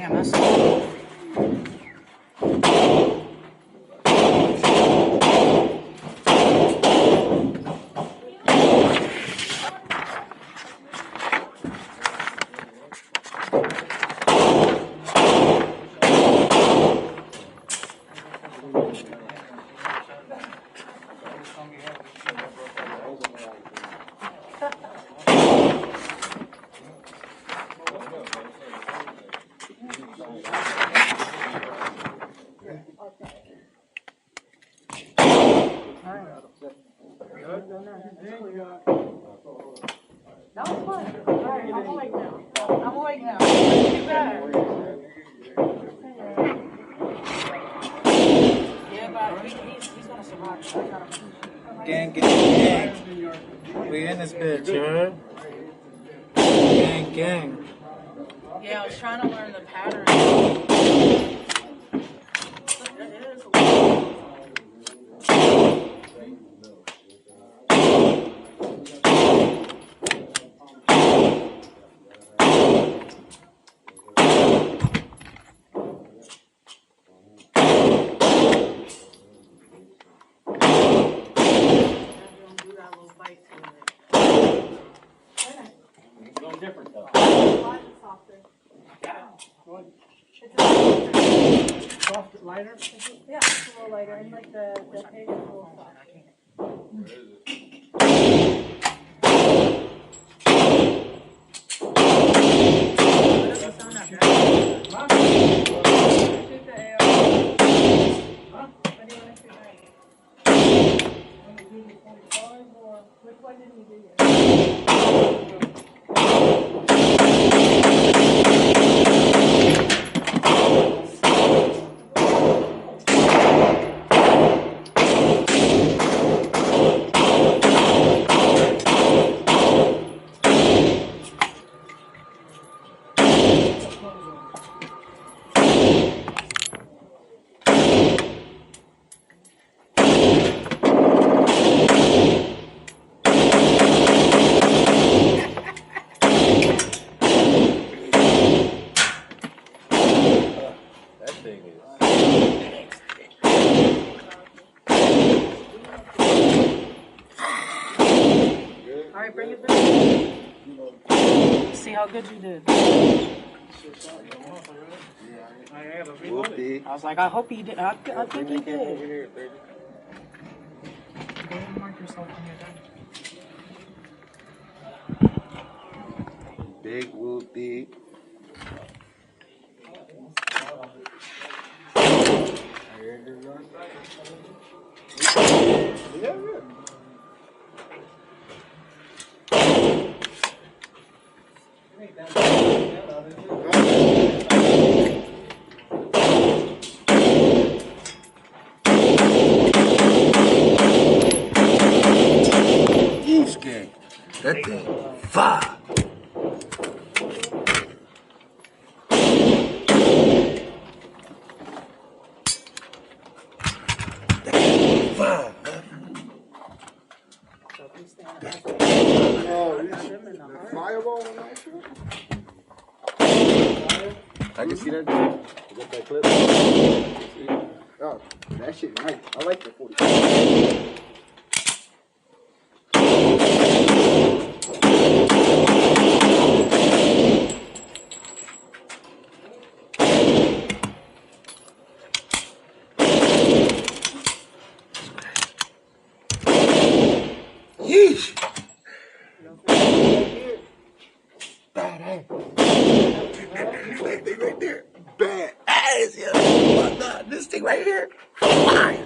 Damn, that's. That was fun. Alright, I'm awake now. I'm awake now. Too bad. Yeah, but he's gonna survive. Gang, gang, gang. We in this bitch, huh? Gang, gang. Yeah, I was trying to learn the pattern. Different though. Soft, lighter? Yeah, it's a little lighter, and like the egg is a little soft. Shoot the AR. Huh? What do you want to shoot next? Want to do the 45 or? Which one did you do yet? Alright, bring it back. See how good you did. I was like, I hope he did. I think he did. Go and mark yourself when you're done. Big whoopie. Yeesh gang. That thing fire. Fireball and that shit? I can see that. You got that clip? Oh, that shit nice. I like the 45. Yeesh. Badass. That thing right there. Badass, yo. Oh my God. This thing right here. Fire.